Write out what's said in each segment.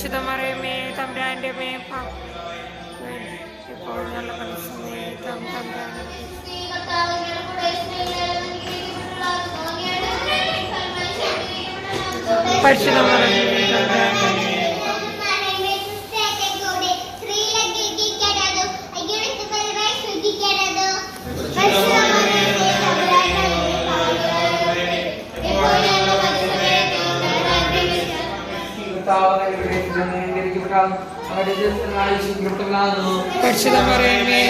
പരിശുദ്ധ മറിയമേ തമ്പുരാന്റെ അമ്മേ ഇപ്പോൾ ഞങ്ങളുടെ സമയത്തും തമ്പുരാന്റെ പരിശുദ്ധ മറിയമേ തമ്പുരാന്റെ പരിശുദ്ധ മറിയമേ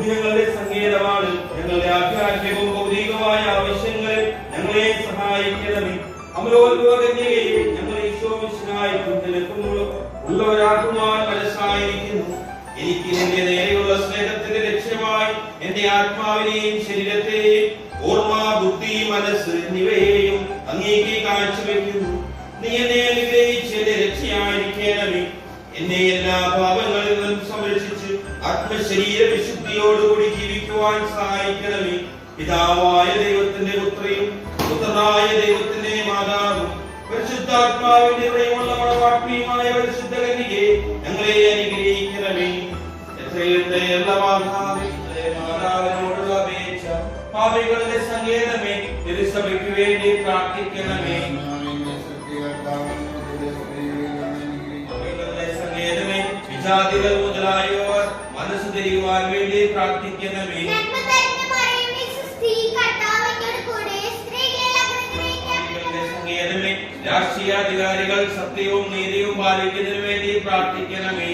ഞങ്ങളുടെ സംഗീതമാണ്. ഞങ്ങളുടെ ആധ്യാത്മികവും ഭൗതികമായ ആവശ്യങ്ങളെ ഞങ്ങളെ സഹായിക്കണമേ. അമലോത്ഭവകന്യകയെ ഞങ്ങൾ ഈശോമിശിഹായി ഉള്ളവരാക്കുവാൻ മനസ്സായിരിക്കുന്നു. എനിക്ക് നിന്റെ നേരെയുള്ള സ്നേഹത്തിന്റെ ലക്ഷ്യമായി എന്റെ ആത്മാവിനെയും ശരീരത്തെയും ഓർമ്മ, ബുദ്ധി, മനസ്സ് എന്നിവയെയും അങ്ങേക്ക് കാഴ്ചവെക്കുന്നു. നീ എന്നെ അനുഗ്രഹിച്ച് എന്റെ രക്ഷയായിരിക്കണമേ. എന്നെ എല്ലാ പാപങ്ങളിൽ നിന്നും സംരക്ഷിച്ച് ആത്മശരീര വിശുദ്ധിയോടുകൂടി ജീവിക്കുവാൻ സഹായിക്കണമേ. പിതാവായ ദൈവത്തിന്റെ പുത്രിയും പുത്രനായ ദൈവത്തിന്റെ മാതാവും പരിശുദ്ധാത്മാവിന്റെ ഉള്ള മണവാട്ടിയുമായ പരിശുദ്ധ കന്യകയെ ഞങ്ങളെ അനുഗ്രഹിക്കണമേ. എത്രയുള്ള മാതാവിനോടുള്ള അപേക്ഷ പാപികളുടെ സങ്കേതമേ തിരുസഭയ്ക്ക് വേണ്ടി പ്രാർത്ഥിക്കണമേ. വിജാതികൾ മുതലായവർ മനസ്സ് തിരിയുവാൻ വേണ്ടി പ്രാർത്ഥിക്കണമേ. രാഷ്ട്രീയാധികാരികൾ സത്യവും നീതിയും പാലിക്കുന്നതിന് വേണ്ടി പ്രാർത്ഥിക്കണമേ.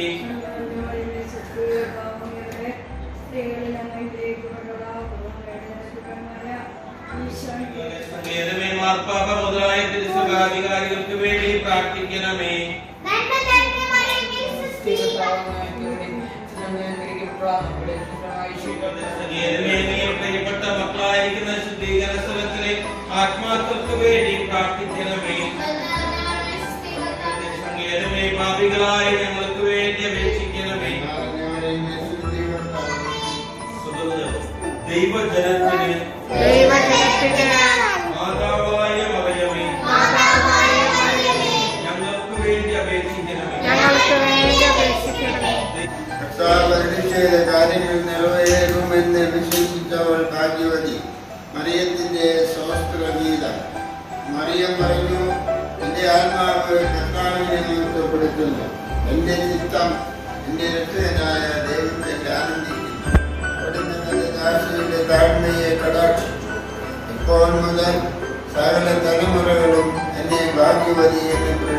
മാർപ്പാപ്പ മുതലായ തിരുസഭാധികാരികൾക്ക് വേണ്ടി പ്രാർത്ഥിക്കണമേ. പ്രിയപ്പെട്ട മക്കളായിരിക്കുന്ന ശുദ്ധീകരണ സ്ഥലത്തിലെ ആത്മാക്കൾക്ക് വേണ്ടി പ്രാർത്ഥിക്കണമേ. പാപികളായ ഞങ്ങൾക്ക് വേണ്ടി അപേക്ഷിക്കണമേ. ദൈവജനത്തിന് മാതാവായ മറിയമേ ഞങ്ങൾക്ക് വേണ്ടി അപേക്ഷിക്കണമേ. കാര്യങ്ങൾ നിറവേറുമെന്ന് വിശ്വസിച്ചവൾ ഭാഗ്യവതി. മറിയത്തിന്റെ സ്വസ്ത്രഗീതം. മറിയം പറഞ്ഞു, എന്റെ ആത്മാവ് കർത്താവിനെ മഹത്വപ്പെടുത്തുന്നു. എന്റെ ചിത്തം എന്റെ രക്ഷകനായ ദൈവത്തെ ആനന്ദിക്കുന്നു. അവിടുന്ന് തന്റെ ദാസിയുടെ താഴ്മയെ കടാക്ഷിച്ചു. ഇപ്പോൾ മുതൽ സകല തലമുറകളും എന്നെ ഭാഗ്യവതി എന്ന്